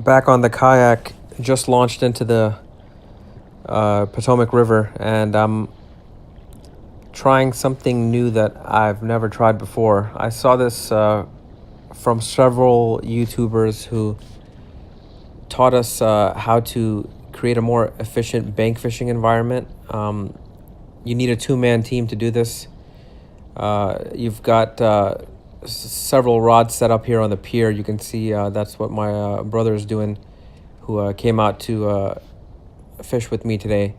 back on the kayak, just launched into the Potomac River, and I'm trying something new that I've never tried before. I saw this from several YouTubers who taught us how to create a more efficient bank fishing environment. You need a two-man team to do this. You've got several rods set up here on the pier. You can see that's what my brother is doing, who came out to fish with me today.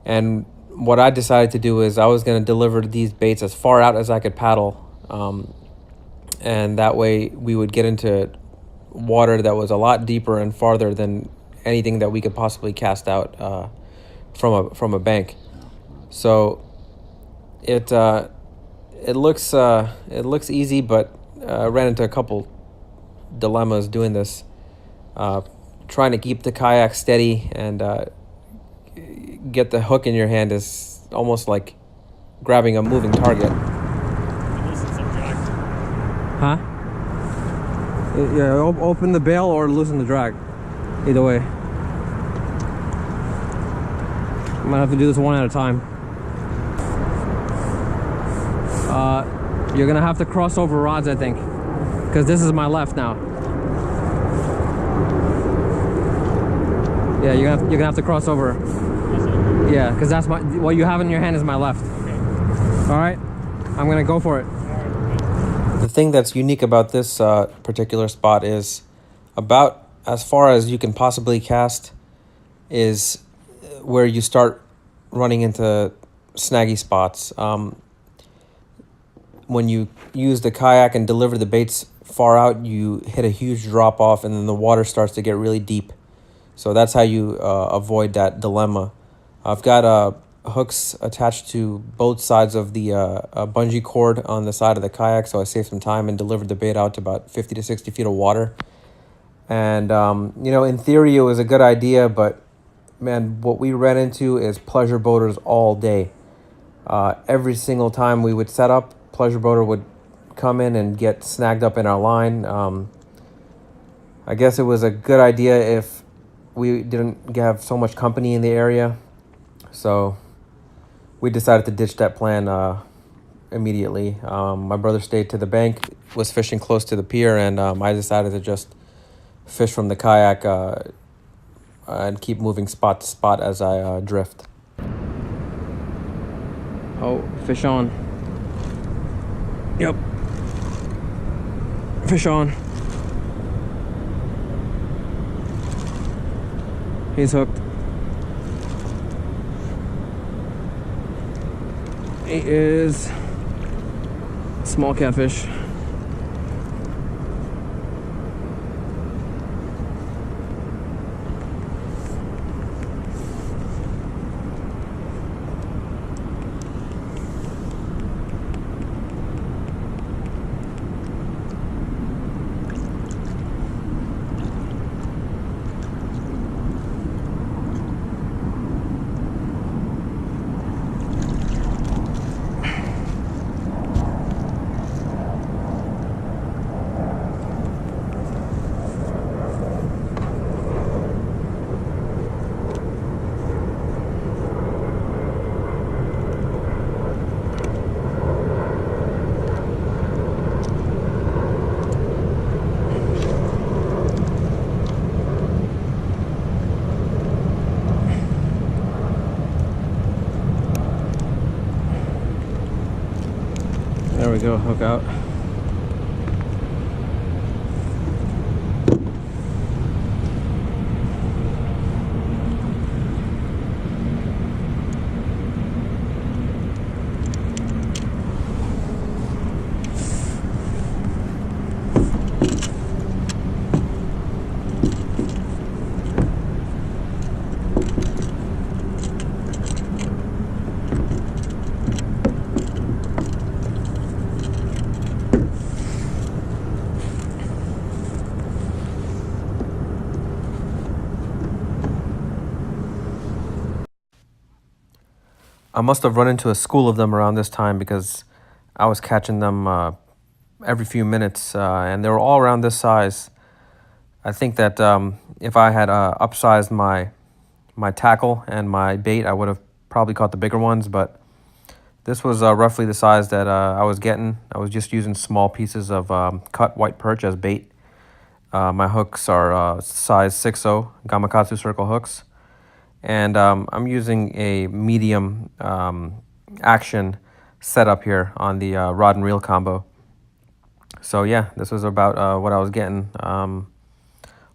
And what I decided to do is I was going to deliver these baits as far out as I could paddle, and that way we would get into water that was a lot deeper and farther than anything that we could possibly cast out from a bank. So it looks easy, but I ran into a couple dilemmas doing this. Trying to keep the kayak steady and get the hook in your hand is almost like grabbing a moving target. Loosen some drag. Huh? Yeah, open the bail or loosen the drag. Either way. I'm gonna have to do this one at a time. You're gonna have to cross over rods, I think, because this is my left now. Yeah, you're gonna have to cross over. Yeah, because that's what you have in your hand is my left. Okay. All right, I'm gonna go for it. The thing that's unique about this particular spot is about as far as you can possibly cast is where you start running into snaggy spots. When you use the kayak and deliver the baits far out, you hit a huge drop off and then the water starts to get really deep. So that's how you avoid that dilemma. I've got hooks attached to both sides of the bungee cord on the side of the kayak, so I saved some time and delivered the bait out to about 50 to 60 feet of water. And, you know, in theory, it was a good idea, but, man, what we ran into is pleasure boaters all day. Every single time we would set up, pleasure boater would come in and get snagged up in our line. I guess it was a good idea if we didn't have so much company in the area. So we decided to ditch that plan immediately. My brother stayed to the bank, was fishing close to the pier, and I decided to just fish from the kayak and keep moving spot to spot as I drift. Oh, fish on. Yep. Fish on. He's hooked. He is small catfish. There we go, hook out. I must have run into a school of them around this time because I was catching them every few minutes, and they were all around this size. I think that if I had upsized my tackle and my bait, I would have probably caught the bigger ones, but this was roughly the size that I was getting. I was just using small pieces of cut white perch as bait. My hooks are size 6.0 Gamakatsu circle hooks, and I'm using a medium action setup here on the rod and reel combo. So yeah, this was about what I was getting.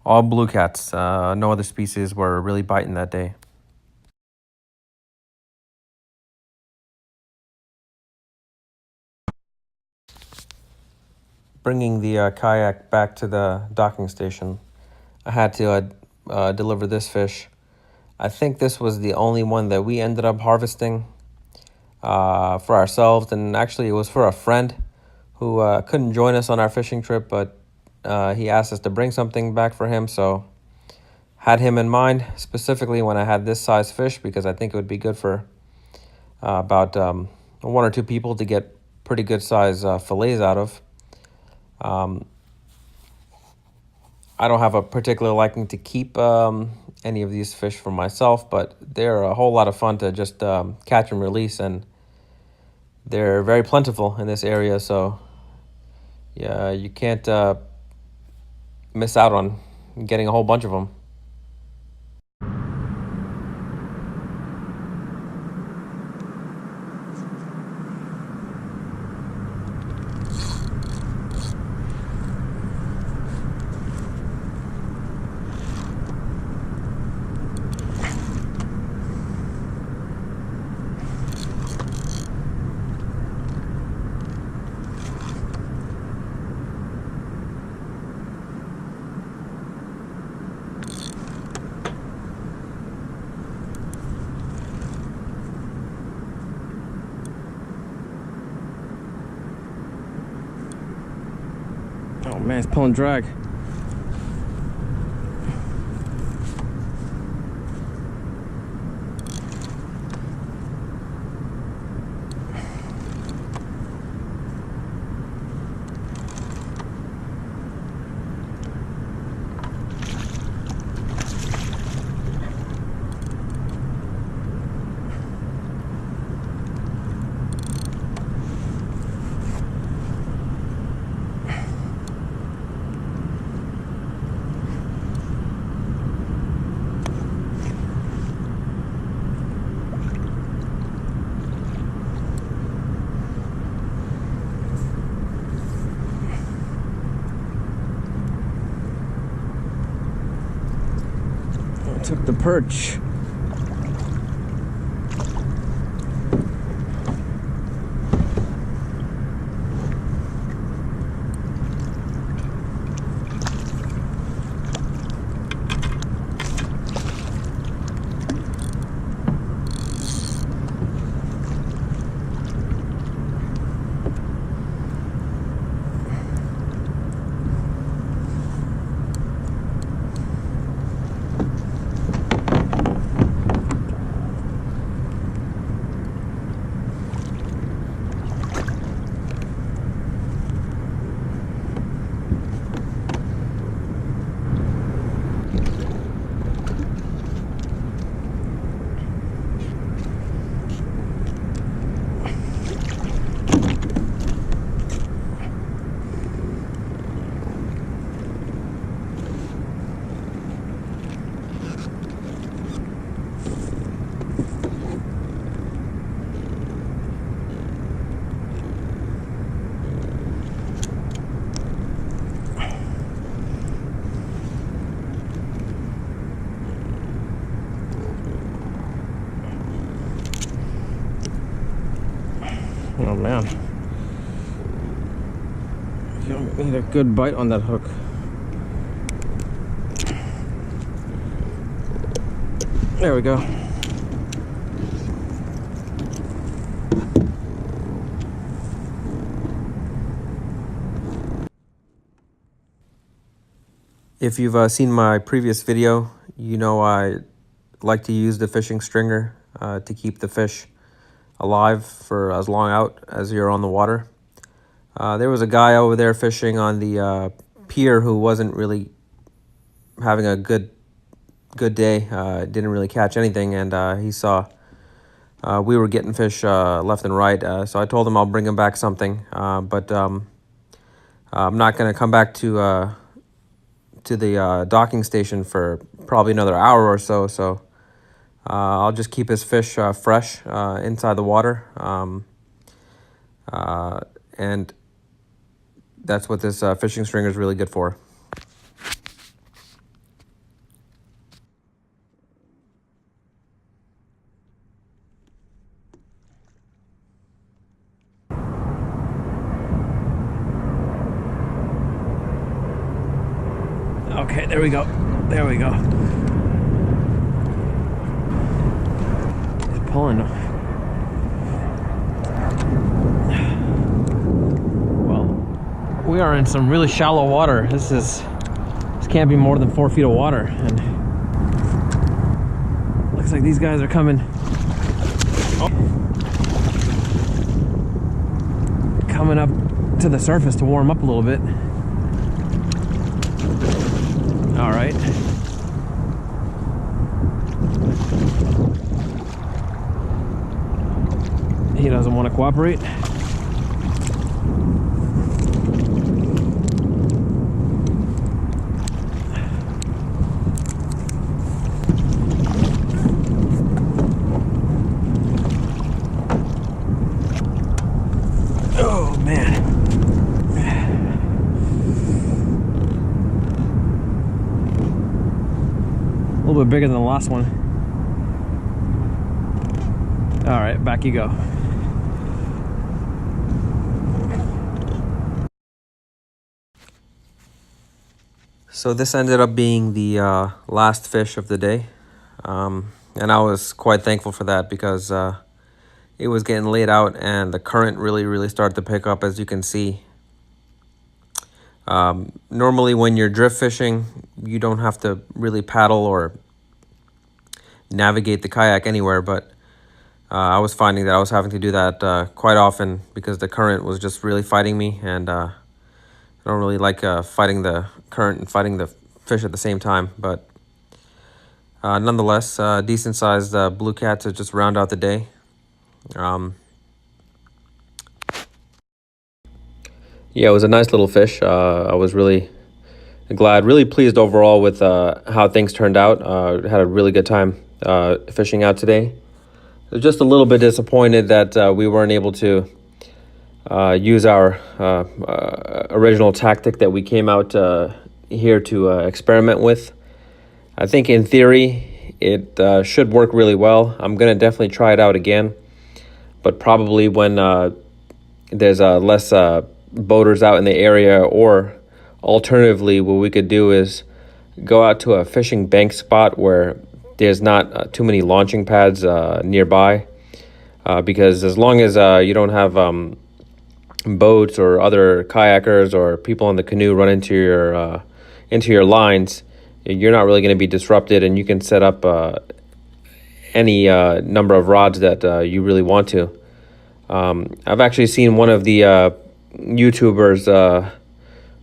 All blue cats. No other species were really biting that day. Bringing the kayak back to the docking station, I had to deliver this fish. I think this was the only one that we ended up harvesting for ourselves, and actually it was for a friend who couldn't join us on our fishing trip, but he asked us to bring something back for him, so had him in mind specifically when I had this size fish, because I think it would be good for about one or two people to get pretty good size fillets out of. I don't have a particular liking to keep any of these fish for myself, but they're a whole lot of fun to just catch and release, and they're very plentiful in this area, so yeah, you can't miss out on getting a whole bunch of them. Oh man, it's pulling drag. Took the perch. Oh man, you need a good bite on that hook. There we go. If you've seen my previous video, you know I like to use the fishing stringer to keep the fish alive for as long out as you're on the water. There was a guy over there fishing on the pier who wasn't really having a good day. Didn't really catch anything, and he saw we were getting fish left and right. So I told him I'll bring him back something, but I'm not going to come back to the docking station for probably another hour or so. So I'll just keep his fish fresh inside the water, and that's what this fishing stringer is really good for. Okay, there we go. There we go. He's pulling. Well, we are in some really shallow water. This can't be more than 4 feet of water, and looks like these guys are coming. Coming up to the surface to warm up a little bit. All right. He doesn't want to cooperate. Oh man. A little bit bigger than the last one. All right, back you go. So this ended up being the last fish of the day, and I was quite thankful for that because it was getting laid out and the current really started to pick up, as you can see. Normally when you're drift fishing, you don't have to really paddle or navigate the kayak anywhere, but I was finding that I was having to do that quite often because the current was just really fighting me, and I don't really like fighting the current and fighting the fish at the same time. But nonetheless, decent sized blue cat to just round out the day. Yeah, it was a nice little fish. I was really glad, really pleased overall with how things turned out. Had a really good time fishing out today. I was just a little bit disappointed that we weren't able to use our original tactic that we came out here to experiment with. I think in theory it should work really well. I'm going to definitely try it out again, but probably when there's less boaters out in the area, or alternatively what we could do is go out to a fishing bank spot where there's not too many launching pads nearby, because as long as you don't have boats or other kayakers or people on the canoe run into your lines, you're not really going to be disrupted, and you can set up any number of rods that you really want to. I've actually seen one of the YouTubers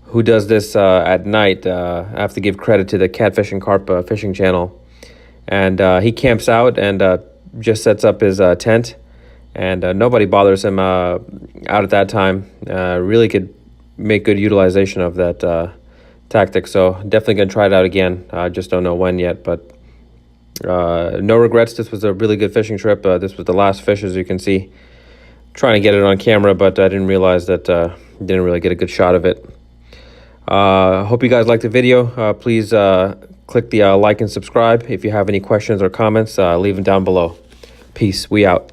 who does this at night. I have to give credit to the Catfishing Carp fishing channel, and he camps out and just sets up his tent, and nobody bothers him out at that time. Really could make good utilization of that tactic, so definitely gonna try it out again. I just don't know when yet, but no regrets. This was a really good fishing trip. This was the last fish, as you can see. Trying to get it on camera, but I didn't realize that didn't really get a good shot of it. Hope you guys liked the video. Please click the like and subscribe. If you have any questions or comments, leave them down below. Peace. We out.